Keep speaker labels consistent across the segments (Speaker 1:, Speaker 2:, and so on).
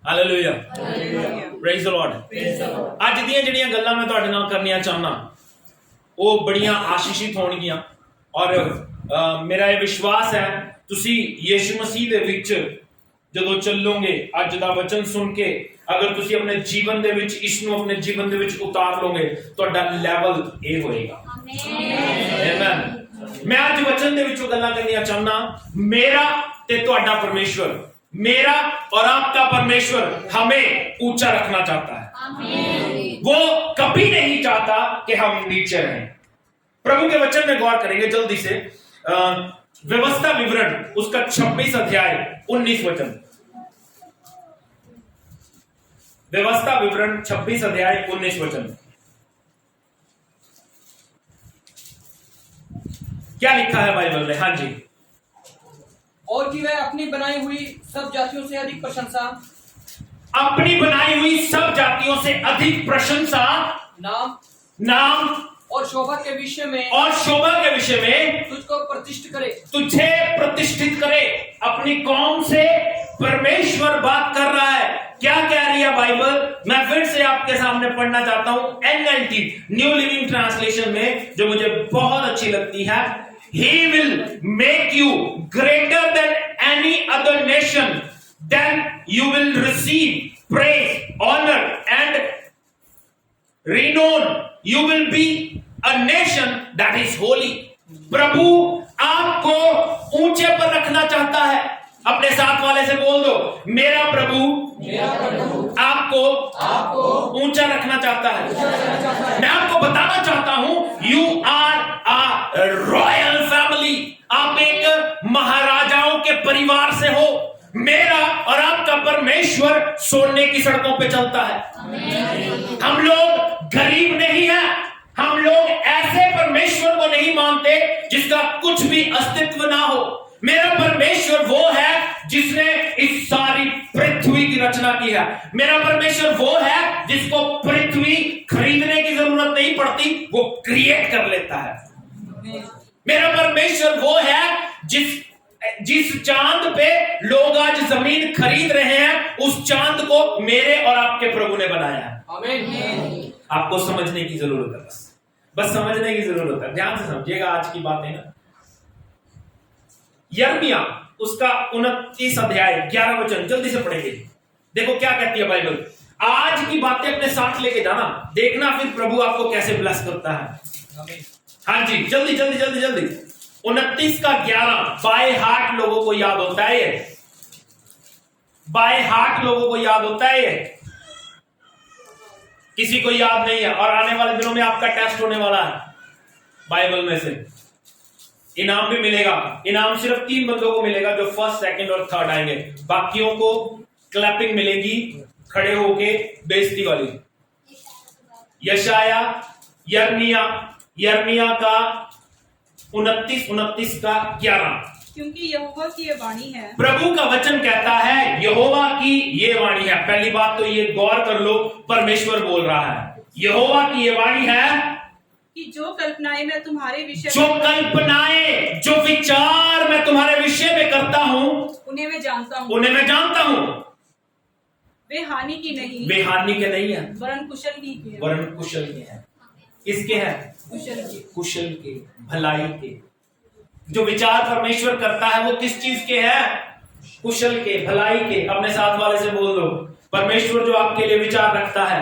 Speaker 1: Hallelujah, praise the Lord. ਅੱਜ ਦੀਆਂ ਜਿਹੜੀਆਂ ਗੱਲਾਂ ਮੈਂ ਤੁਹਾਡੇ ਨਾਲ ਕਰਨੀਆਂ ਚਾਹੁੰਦਾ ਉਹ ਬੜੀਆਂ ਆਸ਼ੀਸ਼ਿਤ ਹੋਣਗੀਆਂ ਔਰ ਮੇਰਾ ਇਹ ਵਿਸ਼ਵਾਸ ਹੈ ਤੁਸੀਂ ਯीशु मसीह ਦੇ ਵਿੱਚ ਜਦੋਂ ਚੱਲੋਗੇ ਅੱਜ ਦਾ ਵਚਨ ਸੁਣ ਕੇ ਅਗਰ ਤੁਸੀਂ ਆਪਣੇ ਜੀਵਨ ਦੇ ਵਿੱਚ ਇਸ ਨੂੰ ਆਪਣੇ ਜੀਵਨ ਦੇ ਵਿੱਚ ਉਤਾਰ ਲੋਗੇ ਤੁਹਾਡਾ ਲੈਵਲ ਇਹ ਹੋਏਗਾ। ਆਮੇਨ। मैं आज वचन दे विचों गल्लां करनियां चाहना मेरा ते तुहाडा परमेश्वर, मेरा और आपका परमेश्वर हमें ऊंचा रखना चाहता है। आमीन। वो कभी नहीं चाहता कि हम नीचे रहें। प्रभु के वचन में गौर करेंगे जल्दी से। व्यवस्था विवरण उसका 26 अध्याय 19 वचन। व्यवस्था विवरण 26 अध्याय 19 वचन क्या लिखा है बाइबल में? हाँ जी।
Speaker 2: और कि वह अपनी बनाई हुई सब जातियों से अधिक प्रशंसा,
Speaker 1: अपनी बनाई हुई सब जातियों से अधिक प्रशंसा, नाम
Speaker 2: और शोभा के विषय में तुझको प्रतिष्ठित करे,
Speaker 1: तुझे प्रतिष्ठित करे। अपनी कौम से परमेश्वर बात कर रहा है। क्या कह रही है बाइबल? मैं फिर से आपके सामने पढ़ना चाहता हूं NLT न्यू लिविंग ट्रांसलेशन में जो मुझे बहुत अच्छी लगती है। He will make you greater than any other nation, then you will receive praise, honor and renown. You will be a nation that is holy. प्रभु आपको ऊंचे पर रखना चाहता है। अपने साथ वाले से बोल दो, मेरा प्रभु आपको ऊंचा रखना चाहता है। मैं आपको बताना चाहता हूं you are a royal family. आप एक महाराजाओं के परिवार से हो। मेरा और आपका परमेश्वर सोने की सड़कों पे चलता है। हम लोग गरीब नहीं है। हम लोग ऐसे परमेश्वर को नहीं मानते जिसका कुछ भी अस्तित्व ना हो। मेरा परमेश्वर वो है जिसने इस सारी पृथ्वी की रचना की है। मेरा परमेश्वर वो है जिसको पृथ्वी खरीदने की जरूरत नहीं पड़ती, वो क्रिएट कर लेता है। मेरा परमेश्वर वो है जिस चांद पे लोग आज जमीन खरीद रहे हैं, उस चांद को मेरे और आपके प्रभु ने बनाया है। आमीन। आपको समझने की जरूरत है, बस समझने की जरूरत है। ध्यान से समझिएगा आज की बात है ना। यिर्मयाह उसका 29 अध्याय 11 वचन जल्दी से पढ़ेंगे। देखो क्या कहती है बाइबल। आज की बातें अपने साथ लेके जाना, देखना फिर प्रभु आपको कैसे ब्लेस करता है। हाँ जी, जल्दी जल्दी जल्दी जल्दी। 29 का 11 बाय हार्ट लोगों को याद होता है ये। बाय हार्ट लोगों को याद होता है ये। किसी को याद नहीं है और आने वाले दिनों में आपका टेस्ट होने वाला है। बाइबल में से इनाम भी मिलेगा। इनाम सिर्फ 3 बंदों को मिलेगा जो फर्स्ट, सेकंड और थर्ड आएंगे। बाकियों को क्लैपिंग मिलेगी खड़े होके बेइज्जती वाली। यशाया यिर्मयाह का 29 का 11।
Speaker 3: क्योंकि यहोवा की ये वाणी है।
Speaker 1: प्रभु का वचन कहता है यहोवा की ये वाणी है। पहली बात तो ये गौर कर लो, परमेश्वर बोल रहा है। यहोवा की ये वाणी है
Speaker 3: कि जो कल्पनाएं मैं तुम्हारे विषय
Speaker 1: जो विचार मैं तुम्हारे विषय में करता हूं
Speaker 3: उन्हें मैं जानता हूं। वे हानि की नहीं
Speaker 1: है
Speaker 3: वरन कुशल की है।
Speaker 1: किसके है? कुशल के, भलाई के। जो विचार परमेश्वर करता है वो किस चीज के है? कुशल के, भलाई के। अपने साथ वाले से बोल दो, परमेश्वर जो आपके लिए विचार रखता है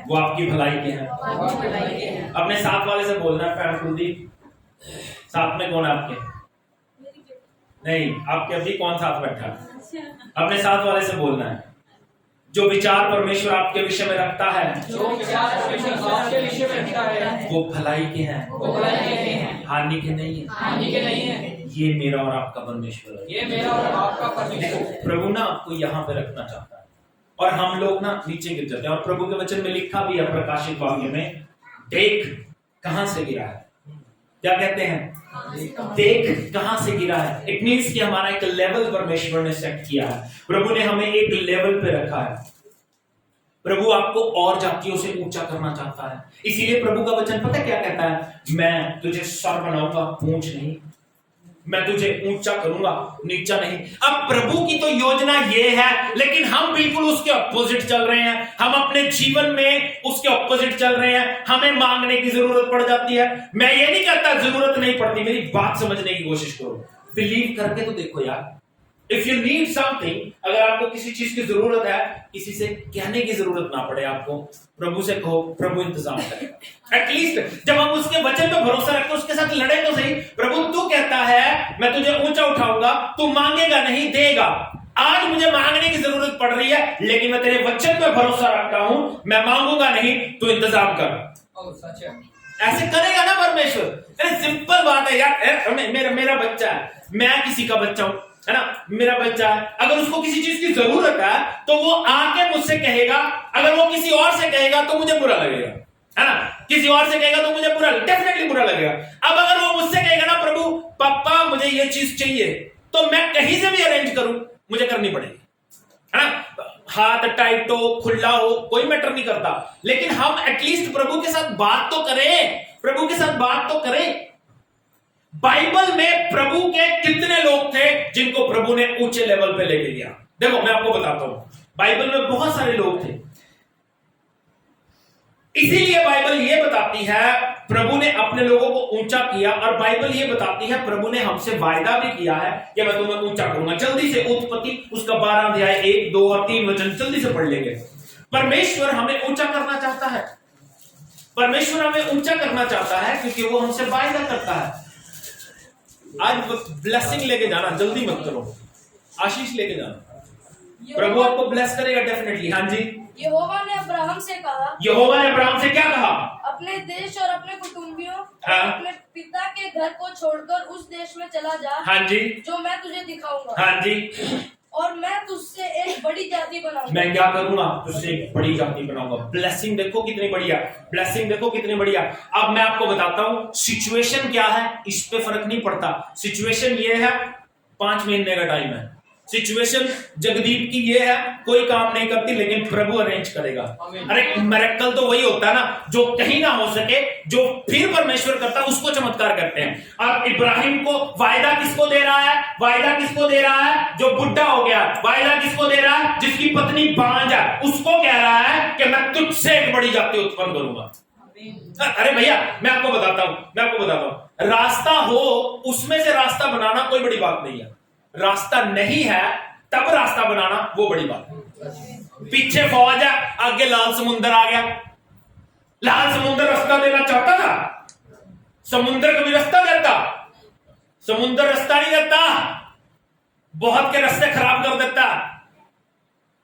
Speaker 1: वो आपकी भलाई के है। अपने साथ वाले से बोलना है, कुलदीप साथ में कौन आपके? नहीं, आपके अभी कौन साथ बैठा? अपने साथ वाले से बोलना है जो विचार परमेश्वर आपके विषय में रखता है वो भलाई के हैं, हानि के नहीं है। ये मेरा और आपका परमेश्वर है। देखो प्रभु ना आपको यहाँ पे रखना चाहता है और हम लोग ना नीचे गिर जाते हैं। और प्रभु के वचन में लिखा भी है प्रकाशित वाक्य में, देख कहां से गिरा है। क्या कहते हैं? देख कहां से गिरा है। इट मींस कि हमारा एक लेवल परमेश्वर ने सेट किया है। प्रभु ने हमें एक लेवल पे रखा है। प्रभु आपको और जातियों से ऊंचा करना चाहता है। इसीलिए प्रभु का वचन पता क्या कहता है? मैं तुझे सर बनाऊंगा, पूंछ नहीं। मैं तुझे ऊंचा करूंगा, नीचा नहीं। अब प्रभु की तो योजना ये है, लेकिन हम बिल्कुल उसके ऑपोजिट चल रहे हैं। हम अपने जीवन में उसके ऑपोजिट चल रहे हैं। हमें मांगने की जरूरत पड़ जाती है। मैं ये नहीं कहता जरूरत नहीं पड़ती, मेरी बात समझने की कोशिश करो, बिलीव करके तो देखो यार। इफ यू नीड समथिंग, अगर आपको किसी चीज की जरूरत है, किसी से कहने की जरूरत ना पड़े आपको, प्रभु से कहो, प्रभु इंतजाम करेगा। एटलीस्ट जब हम उसके वचन पे भरोसा रखते उसके साथ लड़े तो सही। प्रभु तू कहता है मैं तुझे ऊंचा उठाऊंगा, तू मांगेगा नहीं देगा। आज मुझे मांगने की जरूरत पड़ रही है, लेकिन मैं तेरे वचन पे भरोसा रखता हूं, मैं मांगूंगा नहीं, तू इंतजाम कर।
Speaker 2: सच है,
Speaker 1: ऐसे करेगा ना परमेश्वर। अरे सिंपल बात है यार। मेरा बच्चा है, मैं किसी का बच्चा हूं, है ना, मेरा बच्चा है। अगर उसको किसी चीज की जरूरत है तो वो आके मुझसे कहेगा। अगर वो किसी और से कहेगा तो मुझे बुरा लगेगा, है ना। किसी और से कहेगा तो मुझे डेफिनेटली बुरा लगेगा। अब अगर वो मुझसे कहेगा ना, प्रभु पापा मुझे ये चीज चाहिए, तो मैं कहीं से भी अरेंज करूं, मुझे करनी पड़ेगी, है ना। हाथ टाइट हो, खुला हो, कोई मैटर नहीं करता, लेकिन हम एटलीस्ट प्रभु के साथ बात तो करें। प्रभु के साथ बात तो करें। बाइबल में प्रभु के कितने लोग थे जिनको प्रभु ने ऊंचे लेवल पे लेके गया? देखो मैं आपको बताता हूं, बाइबल में बहुत सारे लोग थे। इसीलिए बाइबल ये बताती है प्रभु ने अपने लोगों को ऊंचा किया, और बाइबल ये बताती है प्रभु ने हमसे वायदा भी किया है कि मैं तुम्हें ऊंचा करूंगा। जल्दी से उत्पत्ति उसका 12 अध्याय 1, 2 और 3 वचन जल्दी से पढ़ लेंगे। परमेश्वर हमें ऊंचा करना चाहता है। परमेश्वर हमें ऊंचा करना चाहता है क्योंकि वो हमसे वायदा करता है। आज ब्लेसिंग लेके जाना, जल्दी मत करो, आशीष लेके जाना। प्रभु आपको ब्लेस करेगा डेफिनेटली। हाँ जी।
Speaker 4: यहोवा ने अब्राहम से कहा,
Speaker 1: यहोवा ने अब्राहम से क्या कहा?
Speaker 4: अपने देश और अपने कुटुंबियों
Speaker 1: हाँ।
Speaker 4: और अपने पिता के घर को छोड़कर उस देश में चला जा,
Speaker 1: हाँ जी,
Speaker 4: जो मैं तुझे दिखाऊंगा।
Speaker 1: हाँ जी।
Speaker 4: और मैं तुझसे एक बड़ी जाति बनाऊंगा।
Speaker 1: मैं क्या करूंगा? तुझसे एक बड़ी जाति बनाऊंगा। ब्लेसिंग देखो कितनी बढ़िया, ब्लेसिंग देखो कितनी बढ़िया। अब मैं आपको बताता हूं सिचुएशन क्या है, इस पे फर्क नहीं पड़ता। सिचुएशन ये है 5 महीने का टाइम है। सिचुएशन जगदीप की ये है कोई काम नहीं करती, लेकिन प्रभु अरेंज करेगा। अरे मिरेकल तो वही होता है ना जो कहीं ना हो सके, जो फिर परमेश्वर करता है उसको चमत्कार करते हैं। अब इब्राहिम को वायदा किसको दे रहा है? वायदा किसको दे रहा है? जो बुढ़ा हो गया। वायदा किसको दे रहा है? जिसकी पत्नी बांझ है, उसको कह रहा है कि मैं तुझसे एक बड़ी जाति उत्पन्न करूंगा। अरे भैया मैं आपको बताता हूं, रास्ता हो उसमें से रास्ता बनाना कोई बड़ी बात नहीं है। रास्ता नहीं है तब रास्ता बनाना वो बड़ी बात है। पीछे फौज है, आगे लाल समुंदर आ गया। लाल समुंदर रास्ता देना चाहता था? समुंदर कभी रास्ता देता? समुंदर रास्ता नहीं देता, बहुत के रास्ते खराब कर देता।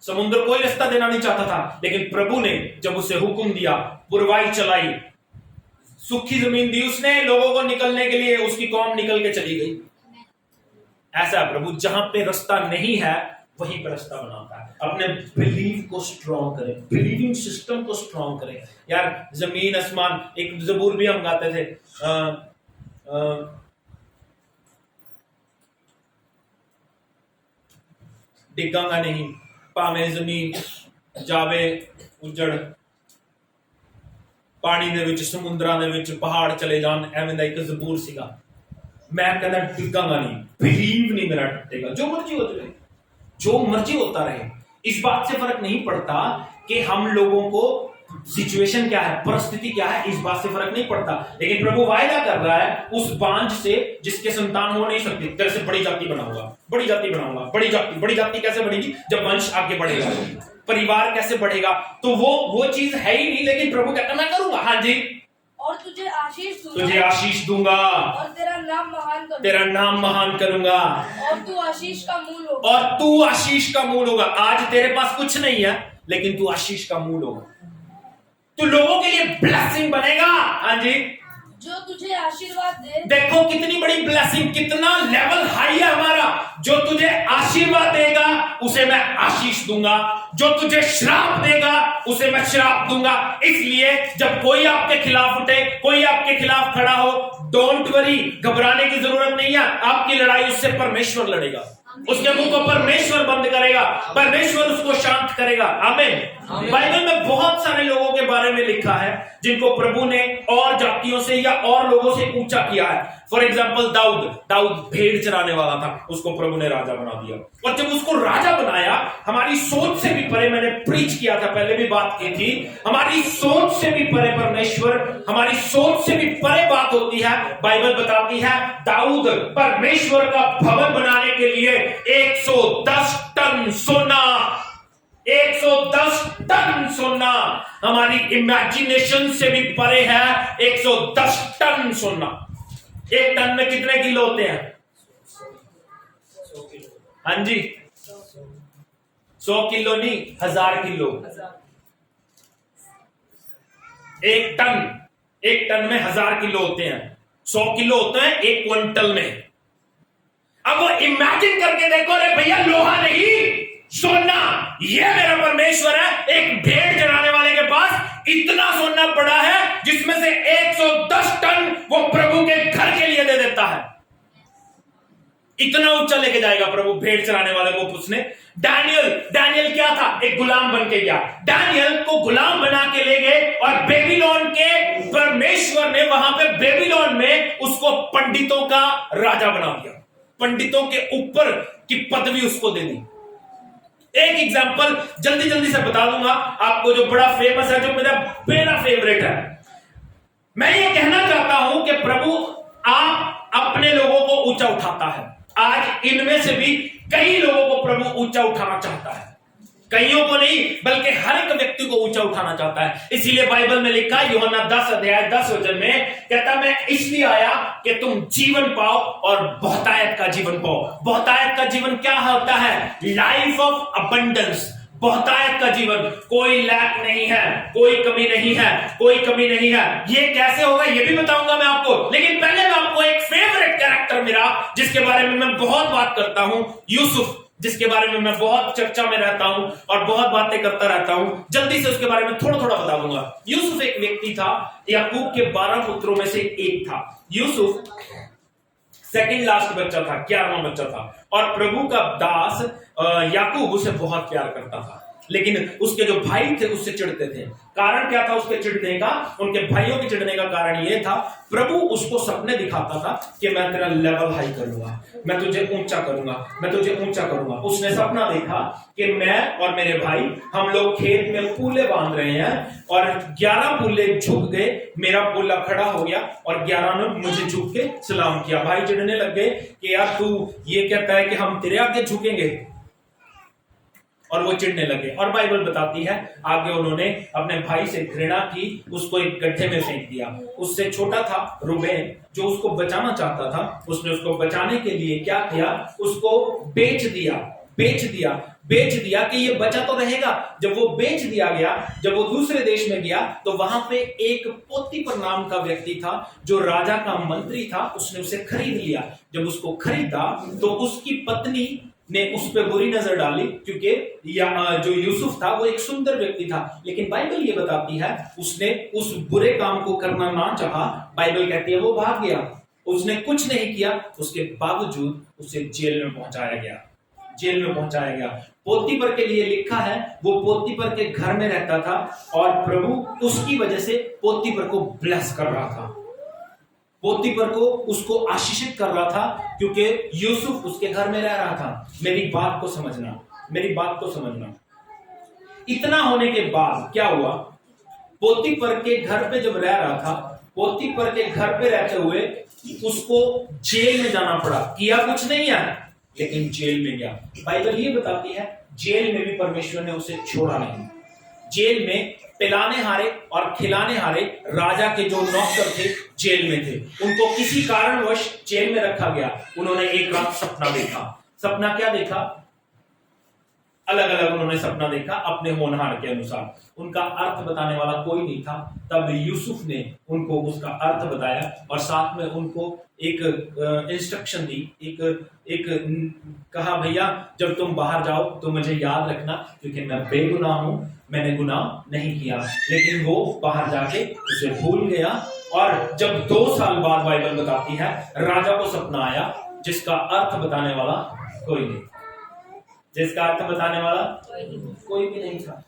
Speaker 1: समुंदर कोई रास्ता देना नहीं चाहता था, लेकिन प्रभु ने जब उसे हुक्म दिया, पुरवाई चलाई, सूखी जमीन दी उसने लोगों को निकलने के लिए, उसकी कौम निकल के चली गई। ऐसा प्रभु जहां पे रास्ता नहीं है वहीं पर रास्ता बनाता है। अपने बिलीव को स्ट्रॉन्ग करें, बिलीविंग सिस्टम को स्ट्रॉन्ग करें। यार जमीन आसमान, एक ज़बूर भी हम गाते थे, डिगांगा नहीं भावें जमीन जावे उजड़, पानी दे विच समुद्रां दे विच पहाड़ चले जान, एवें दा एक ज़बूर सीगा। मैं कहना टिकांगा नहीं, बिलीव नहीं मेरा टूटेगा। जो मर्जी होता रहे, जो मर्जी होता रहे, इस बात से फर्क नहीं पड़ता कि हम लोगों को सिचुएशन क्या है, परिस्थिति क्या है, इस बात से फर्क नहीं पड़ता। लेकिन प्रभु वायदा कर रहा है उस बांझ से जिसके संतान हो नहीं सकती, तेरे से बड़ी जाति बनाऊंगा, बड़ी जाति बनाऊंगा। बड़ी जाति कैसे बढ़ेगी? जब वंश आगे बढ़ेगा, परिवार कैसे बढ़ेगा? तो वो चीज है ही नहीं, लेकिन प्रभु कहता मैं करूंगा। हाँ जी।
Speaker 4: और तुझे आशीष दूंगा,
Speaker 1: तुझे आशीष दूंगा,
Speaker 4: और तेरा नाम महान करूंगा,
Speaker 1: तेरा नाम महान करूंगा,
Speaker 4: और तू आशीष का मूल होगा,
Speaker 1: और तू आशीष का मूल होगा। आज तेरे पास कुछ नहीं है, लेकिन तू आशीष का मूल होगा। तू लोगों के लिए ब्लेसिंग बनेगा। हाँ जी।
Speaker 4: जो तुझे आशीर्वाद दे,
Speaker 1: देखो कितनी बड़ी ब्लेसिंग, कितना लेवल हाई है हमारा। जो तुझे आशीर्वाद देगा उसे मैं आशीष दूंगा, जो तुझे श्राप देगा उसे मैं श्राप दूंगा। इसलिए जब कोई आपके खिलाफ उठे, कोई आपके खिलाफ खड़ा हो, डोंट वरी, घबराने की जरूरत नहीं है। आपकी लड़ाई उससे परमेश्वर लड़ेगा, उसके मुंह को परमेश्वर बंद करेगा, परमेश्वर उसको शांत करेगा। आमीन। बाइबल में बहुत सारे लोगों के बारे में लिखा है जिनको प्रभु ने और जातियों से या और लोगों से ऊंचा किया है। फॉर एग्जाम्पल दाऊद भेड़ चराने वाला था, उसको प्रभु ने राजा बना दिया। और जब उसको राजा बनाया, हमारी सोच से भी परे, मैंने प्रीच किया था, पहले भी बात की थी, हमारी सोच से भी परे परमेश्वर, हमारी सोच से भी परे बात होती है। बाइबल बताती है दाऊद परमेश्वर का भवन बनाने के लिए 110 टन सोना, 110 टन सोना, हमारी इमेजिनेशन से भी परे है। 110 टन सोना। एक टन में कितने किलो होते हैं?
Speaker 2: 100 किलो।
Speaker 1: हाँ जी, 100 किलो नहीं, 1000 किलो। एक टन में 1000 किलो होते हैं। 100 किलो होते हैं एक क्विंटल में। अब वो इमेजिन करके देखो, अरे भैया लोहा नहीं, सोना, ये मेरा परमेश्वर है। एक भेड़ चराने वाले के पास इतना सोना पड़ा है जिसमें से 110 टन वो प्रभु के घर के लिए दे देता है। इतना ऊंचा लेके जाएगा प्रभु भेड़ चराने वाले को। उसने दानियल क्या था? एक गुलाम बन के गया। दानियल को गुलाम बना के ले गए और बेबीलोन के परमेश्वर ने वहां पे बेबीलोन में उसको पंडितों का राजा बना दिया। पंडितों के ऊपर की पदवी उसको दे दी। एक एग्जांपल जल्दी से बता दूंगा आपको, जो बड़ा फेमस है, जो मेरा फेवरेट है। मैं ये कहना चाहता हूं कि प्रभु आप अपने लोगों को ऊंचा उठाता है। आज इनमें से भी कई लोगों को प्रभु ऊंचा उठाना चाहता है। कईयों को नहीं, बल्कि हर एक व्यक्ति को ऊंचा उठाना चाहता है। इसीलिए बाइबल में लिखा, यूहन्ना 10 अध्याय 10 वचन में कहता, मैं इसलिए आया कि तुम जीवन पाओ और बहुतायत का जीवन पाओ। बहुतायत का जीवन क्या होता है? Life of abundance. बहुतायत का जीवन, कोई लैक नहीं है, कोई कमी नहीं है, कोई कमी नहीं है। ये कैसे होगा ये भी बताऊंगा मैं आपको, लेकिन पहले मैं आपको एक फेवरेट कैरेक्टर मेरा, जिसके बारे में मैं बहुत बात करता हूं, यूसुफ, जिसके बारे में मैं बहुत चर्चा में रहता हूं और बहुत बातें करता रहता हूं, जल्दी से उसके बारे में थोड़ा बता दूंगा। यूसुफ एक व्यक्ति था, याकूब के 12 पुत्रों में से एक था। यूसुफ सेकंड लास्ट बच्चा था, 11वां बच्चा था, और प्रभु का दास याकूब उसे बहुत प्यार करता था। लेकिन उसके जो भाई थे उससे चिढ़ते थे। कारण क्या था उसके चिढ़ने का? उनके भाइयों के चिढ़ने का कारण यह था, प्रभु उसको सपने दिखाता था कि मैं तेरा लेवल हाई करूंगा, मैं तुझे ऊंचा करूंगा, मैं तुझे ऊंचा करूंगा। उसने सपना देखा कि मैं और मेरे भाई, हम लोग खेत में पुल्ले बांध रहे हैं और 11 पुल्ले झुक गए, मेरा पुल्ला खड़ा हो गया और 11 ने मुझे झुक के सलाम किया। भाई चिढ़ने लग गए कि यार तू ये कहता है कि हम तेरे आगे झुकेंगे, और वो चिढ़ने लगे। और बाइबल बताती है आगे उन्होंने अपने भाई से घृणा की, उसको एक गड्ढे में फेंक दिया। उससे छोटा था रूबेन, जो उसको बचाना चाहता था, उसने उसको बचाने के लिए क्या किया? उसको बेच दिया कि ये बचा तो रहेगा। जब वो बेच दिया गया, जब वो दूसरे देश में गया, तो वहां पे एक पोतीफर नाम का व्यक्ति था जो राजा का मंत्री था, उसने उसे खरीद लिया। जब उसको खरीदा तो उसकी पत्नी ने उस पर बुरी नजर डाली, क्योंकि जो यूसुफ था वो एक सुंदर व्यक्ति था। लेकिन बाइबल ये बताती है उसने उस बुरे काम को करना ना चाहा। बाइबल कहती है वो भाग गया, उसने कुछ नहीं किया, उसके बावजूद उसे जेल में पहुंचाया गया। पोतीफर के लिए लिखा है, वो पोतीफर के घर में रहता था और प्रभु उसकी वजह से पोतीफर को ब्लेस कर रहा था, पोतीफर को उसको आशीषित कर रहा था, क्योंकि यूसुफ उसके घर में रह रहा था। मेरी बात को समझना। इतना होने के बाद क्या हुआ? पोतीफर के घर पे जब रह रहा था, पोतीफर के घर पे रहते हुए उसको जेल में जाना पड़ा। किया कुछ नहीं है, लेकिन जेल में गया। बाइबल ये बताती है जेल में भी परमेश्वर ने उसे छोड़ा नहीं। जेल में पिलाने हारे और खिलाने हारे राजा के जो नौकर थे जेल में थे, उनको किसी कारणवश जेल में रखा गया। उन्होंने एक रात सपना देखा। सपना क्या देखा? अलग अलग उन्होंने सपना देखा अपने होनहार के अनुसार। उनका अर्थ बताने वाला कोई नहीं था। तब यूसुफ ने उनको उसका अर्थ बताया और साथ में उनको एक इंस्ट्रक्शन दी, एक कहा, भैया जब तुम बाहर जाओ तो मुझे याद रखना, क्योंकि मैं बेगुनाह हूं, मैंने गुनाह नहीं किया। लेकिन वो बाहर जाके उसे भूल गया। और जब 2 साल बाद बाइबल बताती है राजा को सपना आया, जिसका अर्थ बताने वाला कोई नहीं, जिसका अर्थ बताने वाला कोई भी नहीं था।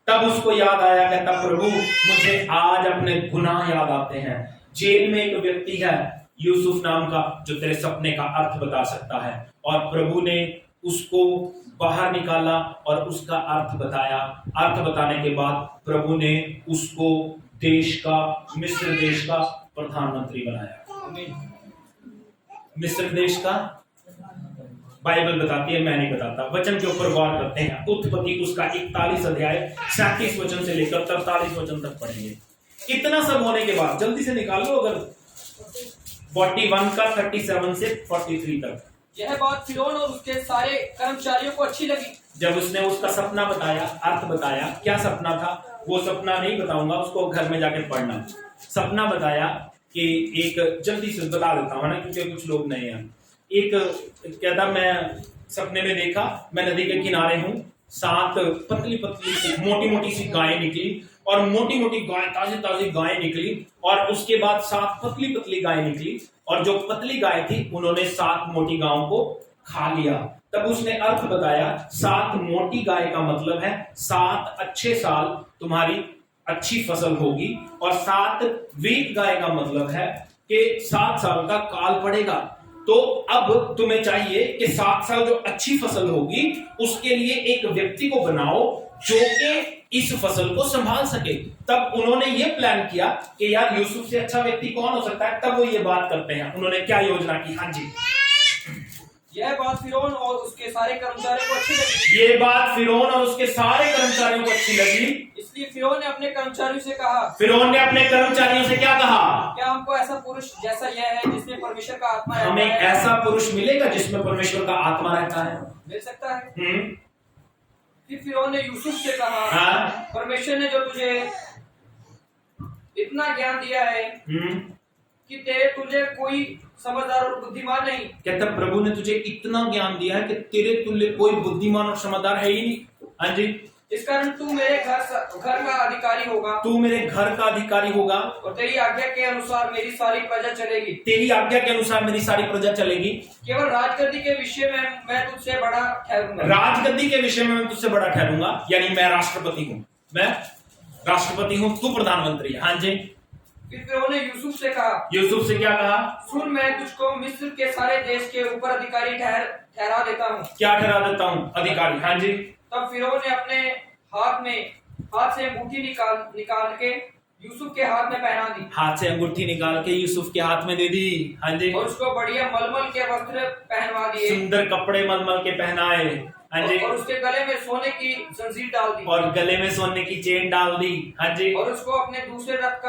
Speaker 1: तब उसको याद आया, कहता प्रभु मुझे आज अपने गुनाह याद आते हैं। जेल में एक व्यक्ति है यूसुफ नाम का, जो तेरे सपने का अर्थ बता सकता है। और प्रभु ने उसको बाहर निकाला और उसका अर्थ बताया। अर्थ बताने के बाद प्रभु ने उसको देश का, मिस्र देश का प्रधानमंत्री बनाया। मिस्र देश का बाइबल बताती है, मैं नहीं बताता। वचन के ऊपर गौर करते हैं। उत्पत्ति उसका 41 अध्याय 37 वचन से लेकर 43 वचन तक पढ़ेंगे। इतना सब होने के बाद जल्दी से निकाल लो, अगर 41 का 37 से 43 तक।
Speaker 2: यह बात फिरौन और उसके सारे कर्मचारियों को अच्छी लगी।
Speaker 1: जब उसने उसका सपना बताया, अर्थ बताया, क्या सपना था वो सपना नहीं बताऊंगा, उसको घर में जाकर पढ़ना। सपना बताया कि एक, जल्दी से बता देता हूं ना क्योंकि कुछ लोग नए हैं। एक कहता, मैं सपने में देखा, मैं नदी के किनारे हूं, 7 पतली पतली सी मोटी मोटी सी गायें निकली, और मोटी मोटी गाय, ताजी ताजी गायें निकली, और उसके बाद 7 पतली पतली गायें निकली, और जो पतली गाय थी उन्होंने 7 मोटी गायों को खा लिया। तब उसने अर्थ बताया, 7 मोटी गाय का मतलब है 7 अच्छे साल तुम्हारी अच्छी फसल होगी, और 7 वीक गाय का मतलब है कि 7 साल का काल पड़ेगा। तो अब तुम्हें चाहिए कि 7 साल जो अच्छी फसल होगी उसके लिए एक व्यक्ति को बनाओ जो कि इस फसल को संभाल सके। तब उन्होंने ये प्लान किया कि यार यूसुफ से अच्छा व्यक्ति कौन हो सकता है। तब वो ये बात करते हैं, उन्होंने क्या योजना की। हाँ जी,
Speaker 2: यह बात फिरौन और उसके सारे कर्मचारियों को अच्छी लगी।
Speaker 1: ये बात फिरौन और उसके सारे कर्मचारियों को अच्छी लगी।
Speaker 2: इसलिए फिरौन ने अपने कर्मचारियों से कहा,
Speaker 1: फिरौन ने अपने कर्मचारियों से क्या कहा?
Speaker 2: क्या हमको ऐसा पुरुष जैसा यह है जिसमें परमेश्वर का आत्मा रहता
Speaker 1: हमें
Speaker 2: है?
Speaker 1: ऐसा पुरुष मिलेगा जिसमें परमेश्वर का आत्मा रहता है।
Speaker 2: मिल सकता है। फिर फिरौन ने यूसुफ से कहा,
Speaker 1: हाँ?
Speaker 2: परमेश्वर ने जो तुझे इतना ज्ञान दिया है कि तेरे तुझे कोई समझदार और बुद्धिमान नहीं।
Speaker 1: कहता प्रभु ने तुझे इतना ज्ञान दिया है कि तेरे तुल्य कोई बुद्धिमान और समझदार है ही नहीं। हाँ जी,
Speaker 2: इस कारण तू मेरे घर का अधिकारी होगा।
Speaker 1: तू मेरे घर का अधिकारी होगा,
Speaker 2: और तेरी आज्ञा के अनुसार मेरी सारी प्रजा चलेगी।
Speaker 1: तेरी आज्ञा के अनुसार मेरी सारी प्रजा चलेगी।
Speaker 2: केवल राजगद्दी के विषय में मैं तुझसे बड़ा ठहरूंगा।
Speaker 1: राजगद्दी के विषय में मैं तुझसे बड़ा ठहरूंगा, यानी मैं राष्ट्रपति हूँ, मैं राष्ट्रपति हूँ, तू प्रधानमंत्री है। हाँ जी।
Speaker 2: फिर उन्होंने यूसुफ से कहा,
Speaker 1: यूसुफ से क्या कहा?
Speaker 2: सुन, मैं तुझको मिस्र के सारे देश के ऊपर अधिकारी ठहरा देता हूँ।
Speaker 1: क्या ठहरा देता हूँ? अधिकारी। हाँ जी।
Speaker 2: तब फिरौन ने अपने हाथ से अंगूठी निकाल के यूसुफ के हाथ में पहना दी।
Speaker 1: हाथ से अंगूठी निकाल के यूसुफ के हाथ में दे दी। हाँ जी।
Speaker 2: और उसको बढ़िया मलमल के वस्त्र पहनवा दिए,
Speaker 1: सुंदर कपड़े मलमल के पहनाए। हाँ जी।
Speaker 2: और उसके गले में सोने की जंजीर डाल दी,
Speaker 1: और गले में सोने की चेन डाल दी। हाँ जी।
Speaker 2: और उसको अपने दूसरे रथ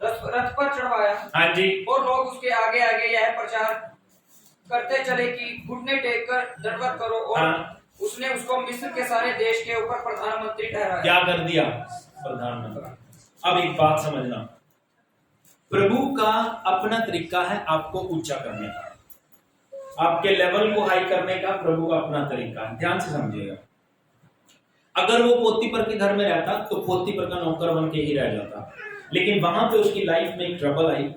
Speaker 2: पर चढ़वाया।
Speaker 1: हाँ जी।
Speaker 2: और लोग उसके आगे आगे यह प्रचार करते चले कि घुटने टेक कर दंडवत करो। और
Speaker 1: हाँ।
Speaker 2: उसने उसको मिस्र के सारे देश के ऊपर प्रधानमंत्री ठहराया।
Speaker 1: क्या कर दिया? प्रधानमंत्री। अब एक बात समझना, प्रभु का अपना तरीका है आपको ऊंचा करने का, आपके लेवल को हाई करने का प्रभु का अपना तरीका है। ध्यान से समझिएगा। अगर वो पोतीपर के घर में रहता तो पोतीपर का नौकर बन के ही रह जाता, लेकिन वहां पे उसकी लाइफ में एक ट्रबल आई,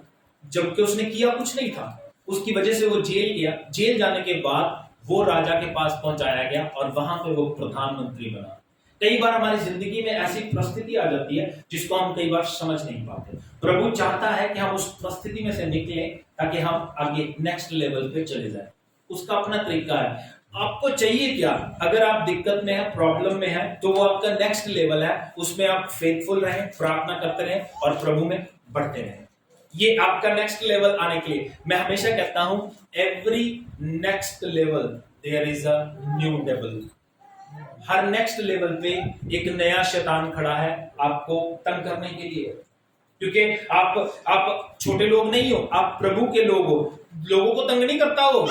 Speaker 1: जबकि उसने किया कुछ नहीं था। उसकी वजह से वो जेल गया। जेल जाने के बाद वो राजा के पास पहुंचाया गया और वहां पे वो प्रधानमंत्री बना। कई बार हमारी जिंदगी में ऐसी परिस्थिति आ जाती है जिसको हम कई बार समझ नहीं पाते। प्रभु चाहता है कि हम उस परिस्थिति में से निकलें ताकि हम आगे नेक्स्ट लेवल पे चले जाएं। उसका अपना तरीका है। आपको चाहिए क्या? अगर आप दिक्कत में है, प्रॉब्लम में है, तो वो आपका नेक्स्ट लेवल है। उसमें आप फेथफुल रहें, प्रार्थना करते रहें और प्रभु में बढ़ते रहें। ये आपका नेक्स्ट लेवल आने के लिए मैं हमेशा कहता हूं, every next level there is a new devil. हर नेक्स्ट लेवल पे एक नया शैतान खड़ा है आपको तंग करने के लिए, क्योंकि आप छोटे लोग नहीं हो, आप प्रभु के लोग हो। लोगों को तंग नहीं करता हो,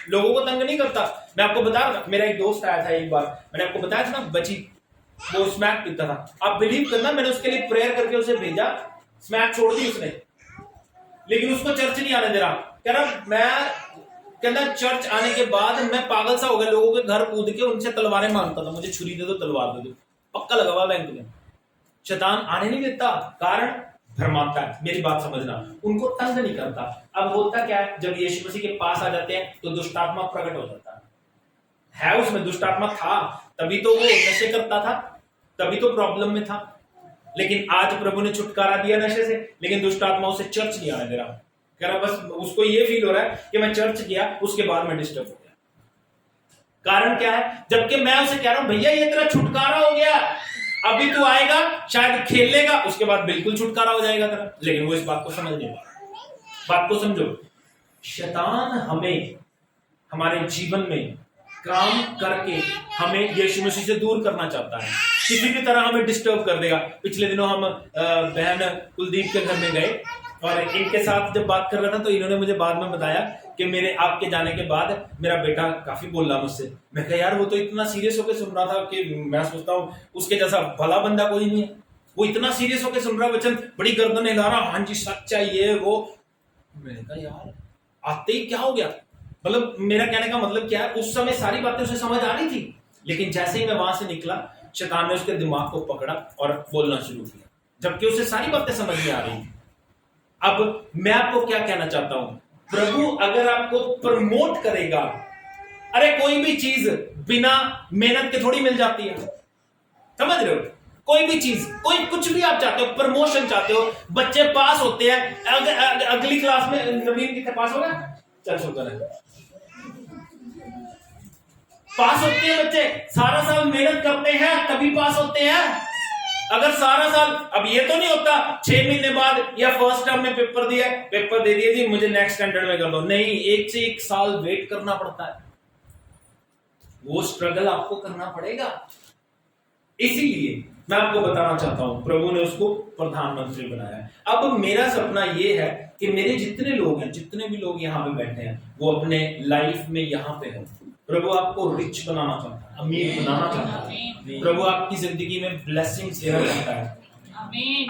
Speaker 1: लोगों को तंग नहीं करता। मैं आपको बता रहा, मेरा एक दोस्त आया था एक बार, मैंने आपको बताया था ना, बची, वो स्मैक पीता था। आप बिलीव करना, मैंने उसके लिए प्रेयर करके उसे भेजा, स्मैक छोड़ दी उसने, लेकिन उसको चर्च नहीं आने दे रहा। कह रहा मैं कहना चर्च आने के बाद मैं पागल सा हो गया, लोगों के घर कूद के उनसे तलवारें मांगता था, मुझे छुरी दे दो, तलवार दे दो, पक्का लगा हुआ बैंक में। शैतान आने नहीं देता, कारण भरमाता है। मेरी बात समझना, उनको तंग नहीं करता। अब होता क्या है, जब यीशु मसीह के पास आ जाते हैं तो दुष्टात्मा प्रकट हो जाता है। उसमें दुष्टात्मा था, तभी तो वो नशे करता था, तभी तो प्रॉब्लम में था। लेकिन आज प्रभु ने छुटकारा दिया नशे से, लेकिन दुष्ट आत्मा उसे चर्च नहीं आने दे रहा। कह रहा बस उसको ये फील हो रहा है कि मैं चर्च गया, उसके बाद मैं डिस्टर्ब हो गया। कारण क्या है? जबकि मैं उसे कह रहा हूं भैया ये तेरा छुटकारा हो गया, अभी तू आएगा शायद खेल लेगा, उसके बाद बिल्कुल छुटकारा हो जाएगा तेरा। लेकिन वो इस बात को समझ नहीं पा रहा। बात को समझो, शैतान हमें हमारे जीवन में काम करके हमें यीशु मसीह से दूर करना चाहता है, किसी भी तरह हमें डिस्टर्ब कर देगा। पिछले दिनों हम बहन कुलदीप के घर में गए और इनके साथ जब बात कर रहा था तो इन्होंने मुझे बाद में बताया कि मेरे आपके जाने के बाद मेरा बेटा काफी बोल रहा मुझसे। मैं कहा यार वो तो इतना सीरियस होकर सुन रहा था कि मैं सोचता हूँ उसके जैसा भला बंदा कोई नहीं है, वो इतना सीरियस होकर सुन रहा वचन, बड़ी गर्दन हिला रहा, हाँ जी सच चाहिए वो। मैंने कहा यार आते ही क्या हो गया, मतलब मेरा कहने का मतलब क्या है, उस समय सारी बातें उसे समझ आ रही थी, लेकिन जैसे ही मैं वहां से निकला शैतान ने उसके दिमाग को पकड़ा और बोलना शुरू किया, जबकि उसे सारी बातें समझ में आ रही थी। अब मैं आपको क्या कहना चाहता हूं, प्रभु अगर आपको प्रमोट करेगा, अरे कोई भी चीज बिना मेहनत के थोड़ी मिल जाती है, समझ रहे हो? कोई भी चीज, कोई कुछ भी आप चाहते हो, प्रमोशन चाहते हो, बच्चे पास होते हैं, अगली क्लास में नवीन कितने पास हो गया, चल शुक्र है, पास होते हैं बच्चे, सारा साल मेहनत करते हैं तभी पास होते हैं। अगर सारा साल, अब ये तो नहीं होता 6 महीने बाद या फर्स्ट टर्म में पेपर दिया, पेपर दे दिए जी मुझे नेक्स्ट स्टैंडर्ड में कर दो, नहीं, 1 से 1 साल वेट करना पड़ता है, वो स्ट्रगल आपको करना पड़ेगा। इसीलिए मैं आपको बताना चाहता हूं प्रभु ने उसको प्रधानमंत्री बनाया। अब मेरा सपना यह है कि मेरे जितने लोग हैं, जितने भी लोग यहाँ पे बैठे हैं, वो अपने लाइफ में यहाँ पे हो। प्रभु आपको रिच बनाना चाहता है, अमीर बनाना चाहता है, प्रभु आपकी जिंदगी में ब्लेसिंग देना चाहता है।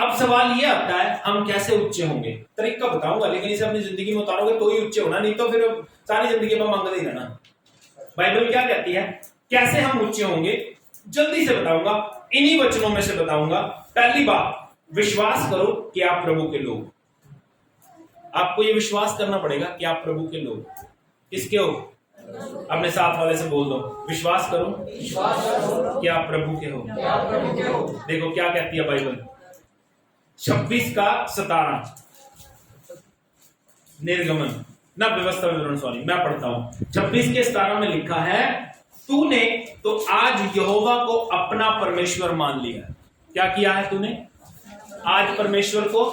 Speaker 1: अब सवाल ये आता है हम कैसे उच्चे होंगे, तरीका बताऊंगा, लेकिन इसे अपनी जिंदगी में उतारोगे तो ही उच्चे होना, नहीं तो फिर सारी जिंदगी में मांगते ही रहना। बाइबल क्या कहती है कैसे हम उच्चे होंगे, जल्दी से बताऊंगा, इन्हीं वचनों में से बताऊंगा। पहली बात, विश्वास करो कि आप प्रभु के लोग, आपको ये विश्वास करना पड़ेगा कि आप प्रभु के लोग, किसके हो? अपने साथ वाले से बोल दो, विश्वास करो कि आप प्रभु के हो। देखो क्या कहती है बाइबल, 26:17 निर्गमन ना व्यवस्था विवरण, सॉरी मैं पढ़ता हूं, 26:17 में लिखा है, तूने तो आज यहोवा को अपना परमेश्वर मान लिया। क्या किया है तूने? आज परमेश्वर को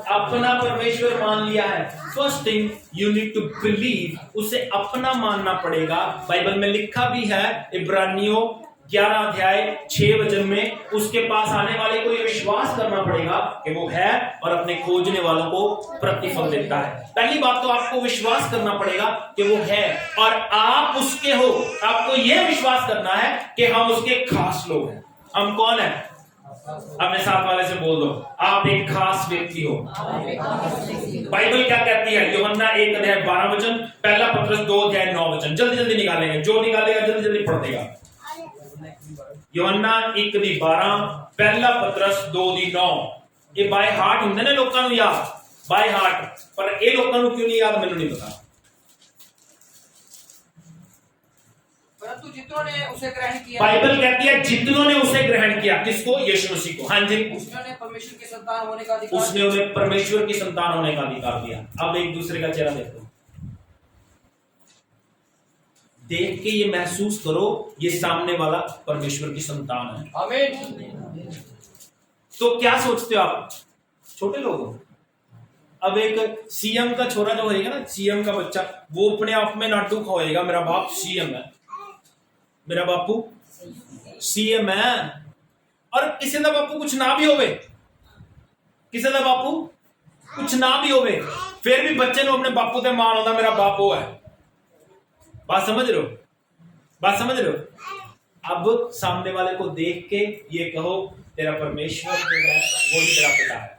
Speaker 1: अपना परमेश्वर मान लिया है। First thing you need to believe, उसे अपना मानना पड़ेगा। बाइबल में लिखा भी है इब्रानियों 11:6 में, उसके पास आने वाले को यह विश्वास करना पड़ेगा कि वो है और अपने खोजने वालों को प्रतिफल देता है। पहली बात तो आपको विश्वास करना पड़ेगा कि वो है और आप उसके हो। आपको यह विश्वास करना है कि हम उसके खास लोग हैं। हम कौन है? अपने साथ वाले से बोल दो, आप एक खास व्यक्ति हो। बाइबल क्या कहती है? यूहन्ना 1:12, पहला पत्रस 2:9। जल्दी जल्दी निकालेंगे, जो निकालेगा जल्दी जल्दी पढ़ देगा। यूहन्ना 1:12, पहला पत्रस 2:9। ये बाय हार्ट होंगे ना लोगों को याद, बाय हार्ट, पर ये लोगों को क्यों नहीं याद मैंने नहीं पता।
Speaker 2: परंतु जितनों ने उसे ग्रहण किया,
Speaker 1: बाइबल कहती है जितनों ने उसे ग्रहण किया, किसको? यीशु मसीह को। हाँ जी,
Speaker 2: उसने परमेश्वर की संतान होने का अधिकार,
Speaker 1: उसने उन्हें परमेश्वर की संतान होने का अधिकार दिया। अब एक दूसरे का चेहरा देखो, देख के ये महसूस करो ये सामने वाला परमेश्वर की संतान है।
Speaker 2: आमीन।
Speaker 1: तो क्या सोचते हो आप? छोटे लोग हो। अब एक सीएम का छोरा जो होएगा ना, सीएम का बच्चा, वो अपने आप में नाटू खोएगा, मेरा बाप सीएम है, मेरा बापू सीएम है। और किसी का बापू कुछ ना भी होवे, किसी का बापू कुछ ना भी होवे, फिर भी बच्चे ने अपने बापू से मान होता, मेरा बापू है। बात समझ रहे हो? बात समझ रहे हो? अब सामने वाले को देख के ये कहो, तेरा परमेश्वर जो है वो ही तेरा पिता है।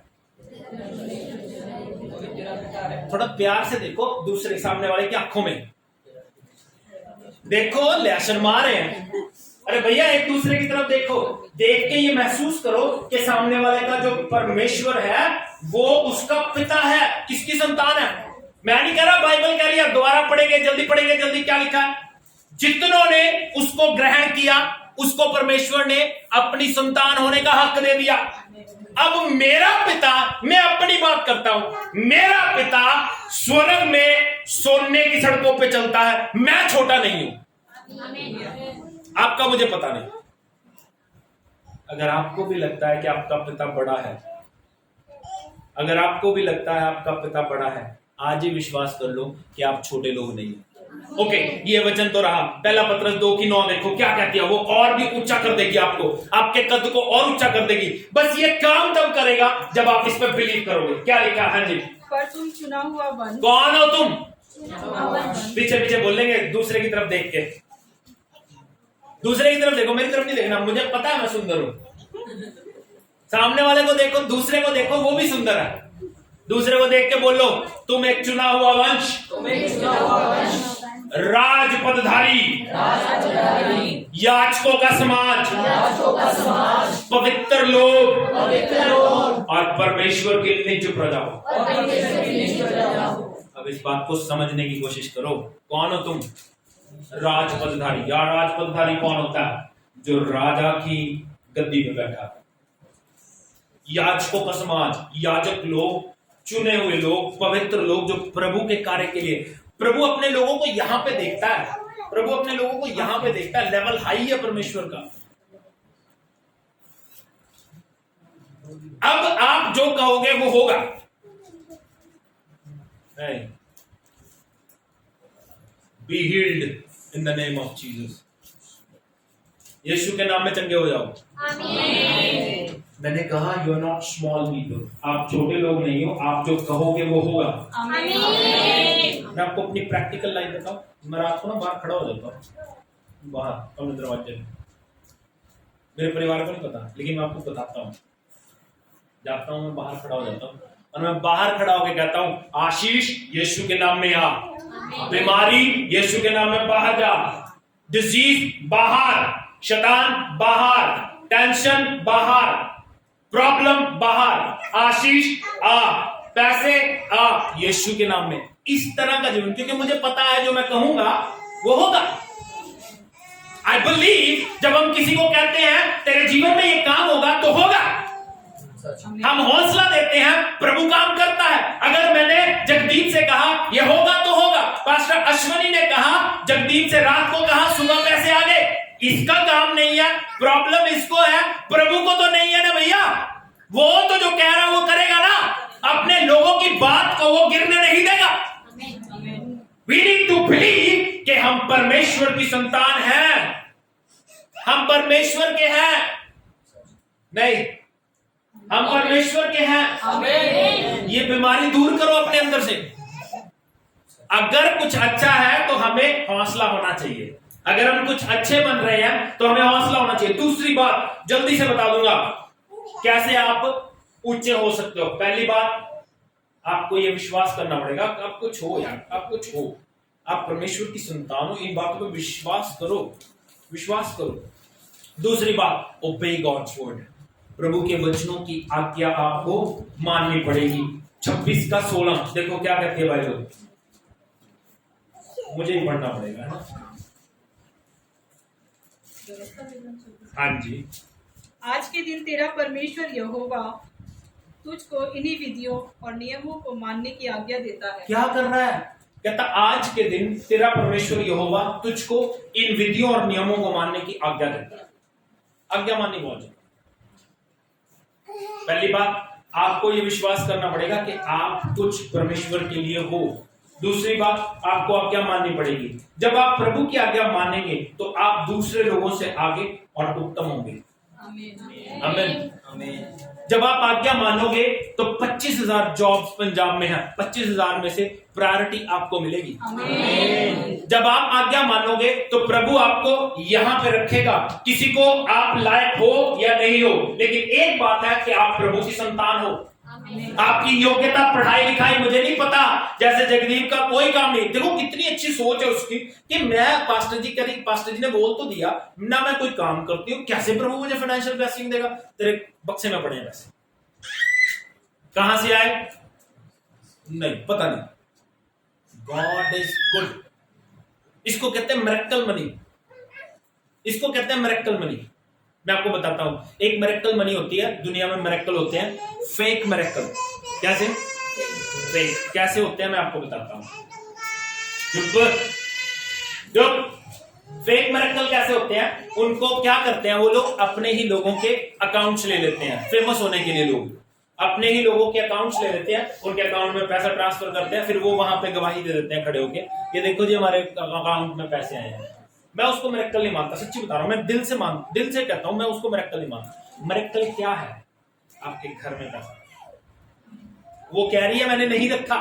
Speaker 1: थोड़ा प्यार से देखो दूसरे सामने वाले की आंखों में, देखो ले शर्मा रहे हैं, अरे भैया एक दूसरे की तरफ देखो, देख के ये महसूस करो कि सामने वाले का जो परमेश्वर है वो उसका पिता है। किसकी संतान है? मैं नहीं कह रहा, बाइबल कह रही है, दोबारा पढ़ेंगे, जल्दी पढ़ेंगे, जल्दी। क्या लिखा है? जितनों ने उसको ग्रहण किया उसको परमेश्वर ने अपनी संतान होने का हक दे दिया। अब मेरा पिता, मैं अपनी बात करता हूं, मेरा पिता स्वर्ग में सोने की सड़कों पे चलता है, मैं छोटा नहीं हूं। आपका मुझे पता नहीं। अगर आपको भी लगता है कि आपका पिता बड़ा है, अगर आपको भी लगता है आपका पिता बड़ा है, आज ही विश्वास कर लो कि आप छोटे लोग नहीं हैं। ओके, ये वचन तो रहा। पहला पत्रस 2:9 देखो क्या कहती है, वो और भी ऊंचा कर देगी आपको, आपके कद को और ऊंचा कर देगी। बस ये काम तब करेगा जब आप इस पर बिलीव करोगे। क्या लिखा है? हाँ जी,
Speaker 3: पर तुम चुना हुआ वंश।
Speaker 1: कौन हो तुम? पीछे पीछे बोलेंगे, दूसरे की तरफ देख के, दूसरे की तरफ देखो, मेरी तरफ नहीं देखना। मुझे पता है मैं सुंदर हूं। सामने वाले को देखो, दूसरे को देखो, वो भी सुंदर है। दूसरे को देख के बोलो, तुम एक चुना हुआ वंश, राजपदधारी, याजकों का समाज, पवित्र लोग और परमेश्वर के निज प्रजा हो। अब इस बात को समझने की कोशिश करो। कौन हो तुम? राजपदधारी। या राजपदधारी कौन होता है? जो राजा की गद्दी पे बैठा है। याजकों का समाज, याजक लोग, चुने हुए लोग, पवित्र लोग, जो प्रभु के कार्य के लिए। प्रभु अपने लोगों को यहां पे देखता है, प्रभु अपने लोगों को यहां पे देखता है। लेवल हाई है परमेश्वर का। अब आप जो कहोगे वो होगा। Be healed in the name of Jesus. यीशु के नाम में चंगे हो जाओ। आमीन। मैंने कहा you are not small people, आप छोटे लोग नहीं हो, आप जो कहोगे वो होगा। आमीन। मैं आपको अपनी प्रैक्टिकल लाइफ बताऊं। मैं रात को ना बाहर खड़ा हो जाता हूँ, बाहर अपने दरवाजे में। मेरे परिवार को नहीं पता, लेकिन मैं आपको बताता हूँ। जाता हूँ, मैं बाहर खड़ा हो जाता हूँ और मैं बाहर खड़ा होकर कहता हूँ, आशीष यीशु के नाम में आ, बीमारी यीशु के नाम में बाहर जा, डिजीज बाहर, शैतान बाहर, टेंशन बाहर, प्रॉब्लम बाहर, आशीष आ, पैसे आ, यीशु के नाम में। इस तरह का जीवन, क्योंकि मुझे पता है जो मैं कहूंगा वो होगा। आई बिलीव जब हम किसी को कहते हैं तेरे जीवन में ये काम होगा तो होगा। हम हौसला देते हैं, प्रभु काम करता है। अगर मैंने जगदीप से कहा ये होगा तो होगा, पास्टर अश्वनी ने कहा जगदीप से, रात को कहा सुबह पैसे आ गए, इसका काम नहीं है, प्रॉब्लम इसको है, प्रभु को तो नहीं है ना भैया। वो तो जो कह रहा है वो करेगा ना, अपने लोगों की बात को वो गिरने नहीं देगा। वी नीड टू बिलीव कि हम परमेश्वर की संतान हैं, हम परमेश्वर के हैं। नहीं, हम परमेश्वर के हैं। ये बीमारी दूर करो अपने अंदर से। अगर कुछ अच्छा है तो हमें हौसला होना चाहिए। अगर हम कुछ अच्छे बन रहे हैं तो हमें हौसला होना चाहिए। दूसरी बात जल्दी से बता दूंगा कैसे आप ऊंचे हो सकते हो। पहली बात, आपको यह विश्वास करना पड़ेगा आप कुछ हो यार, आप कुछ हो, आप परमेश्वर की संतान हो। इन बातों पर विश्वास करो, विश्वास करो। दूसरी बात, ओबे गॉड्स वर्ड, प्रभु के वचनों की आज्ञा आपको माननी पड़ेगी। 26:16 देखो क्या कहती है बाइबल। मुझे ही पढ़ना पड़ेगा, है ना? हाँ जी।
Speaker 3: आज के दिन तेरा परमेश्वर यहोवा तुझको इन्हीं विधियों और नियमों को मानने की आज्ञा देता है।
Speaker 1: क्या कर रहा है? कहता आज के दिन तेरा परमेश्वर यहोवा तुझको इन विधियों और नियमों को मानने की आज्ञा देता है। आज्ञा माननी बहुत जरूरी। पहली बात, आपको यह विश्वास करना पड़ेगा कि आप कुछ परमेश्वर के लिए हो। दूसरी बात, आपको आज्ञा माननी पड़ेगी। जब आप प्रभु की आज्ञा मानेंगे तो आप दूसरे लोगों से आगे और उत्तम होंगे। आमीन। जब आप आज्ञा मानोगे तो 25,000 जॉब्स पंजाब में है, 25,000 में से प्रायोरिटी आपको मिलेगी। आमीन। जब आप आज्ञा मानोगे तो प्रभु आपको यहां पे रखेगा। किसी को आप लायक हो या नहीं हो, लेकिन एक बात है कि आप प्रभु की संतान हो। आपकी योग्यता, पढ़ाई लिखाई मुझे नहीं पता, जैसे जगदीप का कोई काम नहीं। देखो कितनी अच्छी सोच है उसकी कि मैं, पास्टर जी कह रही, पास्टर जी ने बोल तो दिया ना, मैं कोई काम करती हूँ, कैसे प्रभु मुझे फाइनेंशियल ब्लेसिंग देगा? तेरे बक्से में पड़े पैसे कहां से आए? नहीं पता नहीं। God is good. इसको कहते हैं मिरेकल मनी, इसको कहते हैं मिरेकल मनी। मैं आपको बताता हूं, एक मिरेकल मनी होती है दुनिया में, मिरेकल होते हैं फेक मिरेकल। कैसे फेक कैसे होते हैं मैं आपको बताता हूं। फेक मिरेकल कैसे होते हैं, उनको क्या करते हैं वो लोग, अपने ही लोगों के अकाउंट्स ले लेते हैं, फेमस होने के लिए लोग अपने ही लोगों के अकाउंट्स ले लेते हैं, उनके अकाउंट में पैसा ट्रांसफर करते हैं, फिर वो वहां पे गवाही दे देते हैं खड़े होके, ये देखो जी हमारे अकाउंट में पैसे आए हैं। मैं उसको मिरेकल नहीं मानता, सच्ची बता रहा हूं, मैं दिल से कहता हूं, मैं उसको मिरेकल नहीं मानता। मिरेकल क्या है, आपके घर में पैसा, वो कह रही है मैंने नहीं रखा,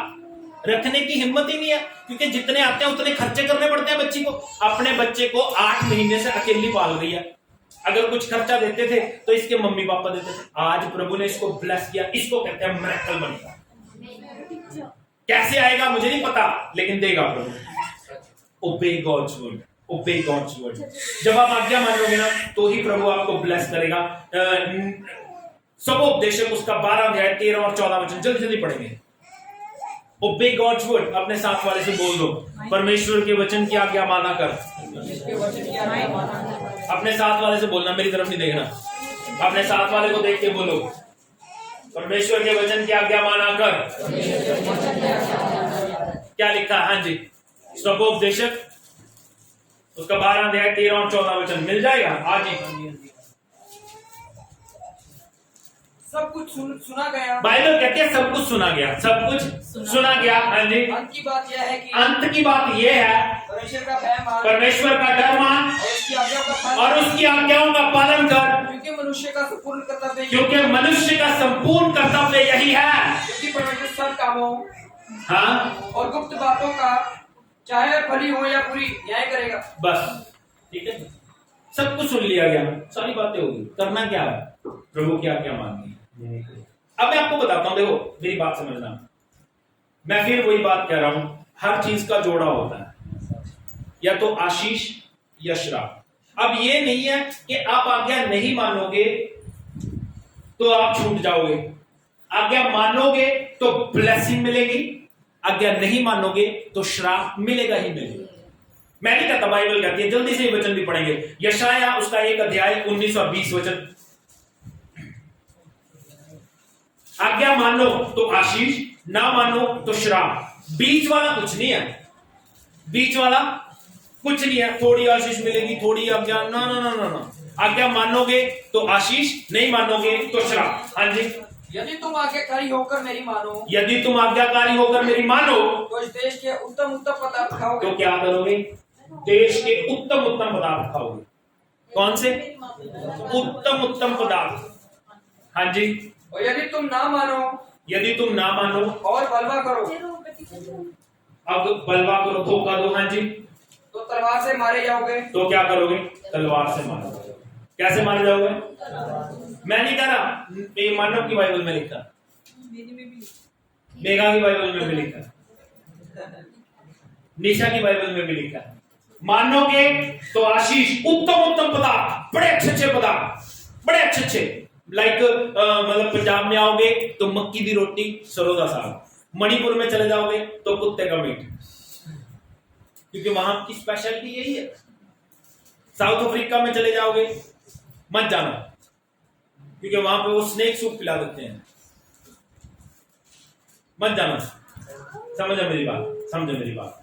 Speaker 1: रखने की हिम्मत ही नहीं है, क्योंकि जितने आते हैं उतने खर्चे करने पड़ते हैं बच्ची को। अपने बच्चे को 8 महीने से अकेली पाल रही है, अगर कुछ खर्चा देते थे तो इसके मम्मी पापा देते थे। आज प्रभु ने इसको ब्लेस किया, इसको कहते हैं मिरेकल मनी। कैसे आएगा मुझे नहीं पता, लेकिन देगा प्रभु। ओबे गॉड्स वर्ड, ओबे गॉड्स वर्ड। जब आप आज्ञा मानोगे ना तो ही प्रभु आपको ब्लेस करेगा। सबोपदेशक उसका 12 अध्याय 13 और 14 वचन जल्दी जल्दी पढ़ेंगे। ओबे गॉड्स वर्ड, अपने साथ वाले से बोल दो, परमेश्वर के वचन की आज्ञा माना कर। अपने साथ वाले से बोलना, मेरी तरफ नहीं देखना, अपने साथ वाले को देख के बोलो, परमेश्वर के वचन की आज्ञा माना कर। क्या लिखा है? हाँ जी, सबोपदेशक उसका 12 अध्याय 13 और 14 वचन मिल जाएगा आज ही।
Speaker 2: सब कुछ सुना गया,
Speaker 1: बाइबल कहती है सब कुछ सुना गया, सब कुछ सुना गया। हाँ जी,
Speaker 2: अंत की बात यह है कि
Speaker 1: अंत की बात यह है
Speaker 2: परमेश्वर का भय मान,
Speaker 1: परमेश्वर का डर मान
Speaker 2: और उसकी आज्ञा का पालन,
Speaker 1: और उसकी आज्ञाओं का पालन कर,
Speaker 2: क्योंकि मनुष्य का संपूर्ण कर्तव्य,
Speaker 1: क्योंकि मनुष्य का संपूर्ण कर्तव्य यही है।
Speaker 2: क्योंकि परमेश्वर सब कामों
Speaker 1: हाँ
Speaker 2: और गुप्त बातों का चाहे भली हो या बुरी न्याय करेगा।
Speaker 1: बस ठीक है, सब कुछ सुन लिया गया, सारी बातें होगी, करना क्या है, प्रभु की आज्ञा माननी है। अब मैं आपको बताता हूं, देखो मेरी बात समझना, मैं फिर वही बात कह रहा हूं, हर चीज का जोड़ा होता है, या तो आशीष या श्राप। अब ये नहीं है कि आप आज्ञा नहीं मानोगे तो आप छूट जाओगे, आज्ञा मानोगे तो ब्लेसिंग मिलेगी, आज्ञा नहीं मानोगे तो श्राप मिलेगा ही मिलेगा। मैं नहीं कहता, बाइबल कहती है, जल्दी से ये वचन भी पढ़ेंगे, यशाया उसका 1 अध्याय 19 और 20 वचन। आज्ञा मानो तो आशीष, ना मानो तो श्राप। बीच वाला कुछ नहीं है, बीच वाला कुछ नहीं है, थोड़ी आशीष मिलेगी थोड़ी आज्ञा, ना ना ना ना ना। आज्ञा मानोगे तो आशीष, नहीं मानोगे तो श्राप। हाँ जी,
Speaker 2: यदि तुम आज्ञाकारी होकर मेरी मानो,
Speaker 1: यदि तुम आज्ञाकारी होकर मेरी मानो
Speaker 2: तो इस देश के उत्तम उत्तम पदार्थ खाओगे।
Speaker 1: तो क्या करोगे? देश के उत्तम उत्तम पदार्थ खाओगे। कौन से उत्तम उत्तम पदार्थ? हाँ जी,
Speaker 2: और यदि तुम ना मानो,
Speaker 1: यदि तुम ना मानो
Speaker 2: और बलवा करो,
Speaker 1: अब बलवा करो, धोखा दो, हाँ जी,
Speaker 2: तो तलवार से मारे जाओगे।
Speaker 1: तो क्या करोगे? तलवार से मारोगे। कैसे मारे जाओगे? मैं नहीं कह रहा, ये मानव की बाइबल में लिखा, मेघा की बाइबल में भी लिखा, निशा की बाइबल में भी लिखा। मानोगे तो आशीष, उत्तम उत्तम पदार्थ, बड़े अच्छे अच्छे पदार्थ, बड़े अच्छे अच्छे, लाइक मतलब पंजाब में आओगे तो मक्की की रोटी सरों का साग, मणिपुर में चले जाओगे तो कुत्ते का मीट, क्योंकि वहां की स्पेशलिटी यही है। साउथ अफ्रीका में चले जाओगे मत जाना, क्योंकि वहां पे वो स्नेक सूप पिला देते हैं, मत जाना। समझो मेरी बात, समझो मेरी बात।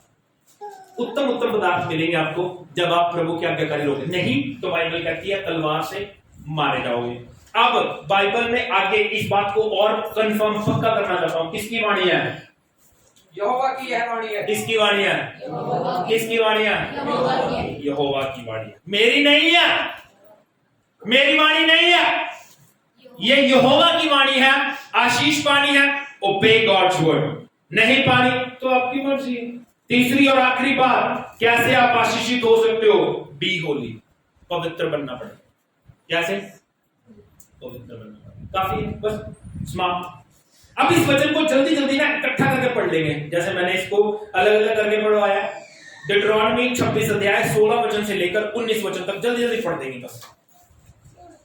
Speaker 1: उत्तम उत्तम पदार्थ मिलेंगे आपको जब आप प्रभु की आज्ञाकारी रहोगे, नहीं तो बाइबल कहती है तलवार से मारे जाओगे। अब बाइबल में आगे इस बात को और कंफर्म पक्का करना चाहता हूं, किसकी वाणी है?
Speaker 2: यहोवा की यह वाणी है।
Speaker 1: किसकी वाणी है? किसकी वाणी है? यहोवा की वाणी है, मेरी नहीं है, मेरी वाणी नहीं है, ये यहोवा की वाणी है। आशीष पानी है, ओबे गॉड्स वर्ड, नहीं पानी तो आपकी मर्जी है। तीसरी और आखिरी बात, कैसे आप आशीषित हो सकते हो? बी होली, पवित्र बनना पड़ेगा। कैसे? पवित्र बनना पड़ेगा, काफी है, बस समाप्त। अब इस वचन को जल्दी जल्दी ना इकट्ठा करके पढ़ लेंगे, जैसे मैंने इसको अलग अलग करके पढ़वाया। डिट्रोनॉमी 26 अध्याय 16 वचन से लेकर 19 वचन तक जल्दी जल्दी पढ़ देंगे बस।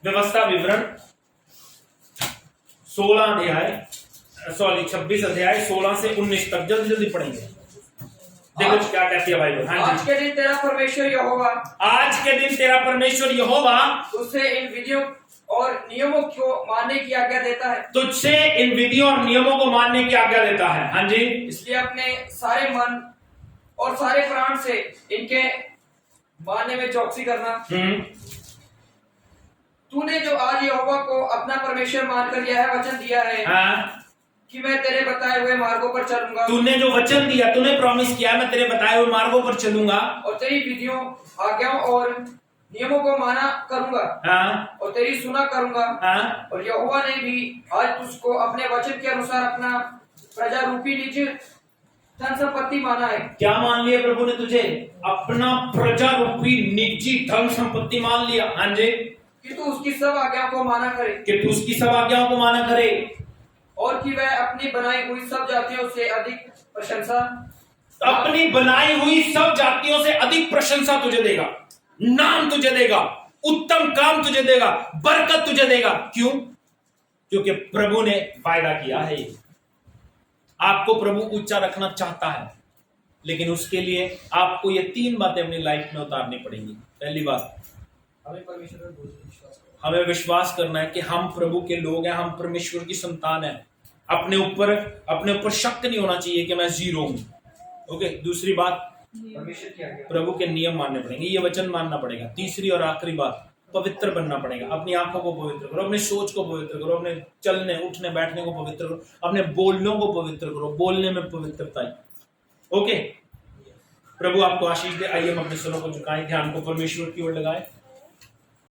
Speaker 1: व्यवस्था विवरण 26 अध्याय 16 से 19 तक जल्दी जल्दी पढ़ेंगे। देखो क्या कहती है बाइबल। हाँ
Speaker 2: आज
Speaker 1: जी।
Speaker 2: के दिन तेरा परमेश्वर यहोवा
Speaker 1: आज के दिन तेरा परमेश्वर यहोवा
Speaker 2: तुझसे इन विधियों और नियमों को मानने की आज्ञा देता है,
Speaker 1: तुझसे इन विधियों और नियमों को मानने की आज्ञा देता है। हाँ जी।
Speaker 2: इसलिए अपने सारे मन और सारे प्राण से इनके मानने में चौकसी करना। तूने जो आज यहोवा को अपना परमेश्वर मानकर यह वचन दिया है
Speaker 1: हाँ।
Speaker 2: कि मैं तेरे बताए हुए मार्गों पर चलूंगा
Speaker 1: तूने जो वचन दिया, तूने प्रॉमिस किया मैं तेरे बताए हुए मार्गों पर चलूंगा
Speaker 2: और तेरी विधियों, आज्ञाओं और नियमों को माना करूंगा
Speaker 1: हाँ।
Speaker 2: और तेरी सुना करूंगा।
Speaker 1: हाँ।
Speaker 2: और यहोवा ने भी आज तुझको अपने वचन के अनुसार अपना प्रजा रूपी निज धन संपत्ति माना है।
Speaker 1: क्या मान लिया प्रभु ने तुझे? अपना प्रजा रूपी निजी धन संपत्ति मान लिया। हाँ जी।
Speaker 2: कि तू उसकी सब आज्ञाओं को माना करे
Speaker 1: कि तू उसकी सब आज्ञाओं को माना करे
Speaker 2: और कि वह अपनी बनाई हुई सब जातियों से अधिक प्रशंसा,
Speaker 1: अपनी बनाई हुई सब जातियों से अधिक प्रशंसा तुझे देगा, नाम तुझे देगा, उत्तम काम तुझे देगा, बरकत तुझे देगा। क्यों? क्योंकि प्रभु ने वायदा किया है। आपको प्रभु ऊंचा रखना चाहता है, लेकिन उसके लिए आपको ये 3 बातें अपनी लाइफ में उतारनी पड़ेंगी। पहली बात,
Speaker 2: हमें परमेश्वर पर विश्वास करना।
Speaker 1: हमें विश्वास करना है कि हम प्रभु के लोग हैं, हम परमेश्वर की संतान हैं। अपने ऊपर शक नहीं होना चाहिए कि मैं जीरो हूं। ओके। दूसरी बात,
Speaker 2: परमेश्वर की आज्ञा,
Speaker 1: प्रभु के नियम मानने पड़ेंगे, ये वचन मानना पड़ेगा। तीसरी और आखिरी बात, पवित्र बनना पड़ेगा। अपनी आंखों को पवित्र करो, अपनी सोच को पवित्र करो, अपने चलने उठने बैठने को पवित्र करो, अपने बोलने को पवित्र करो, बोलने में पवित्रता। ओके। प्रभु आपको आशीष दे। आइए हम अपने सुरों को झुकाएं, ध्यान को परमेश्वर की ओर लगाएं।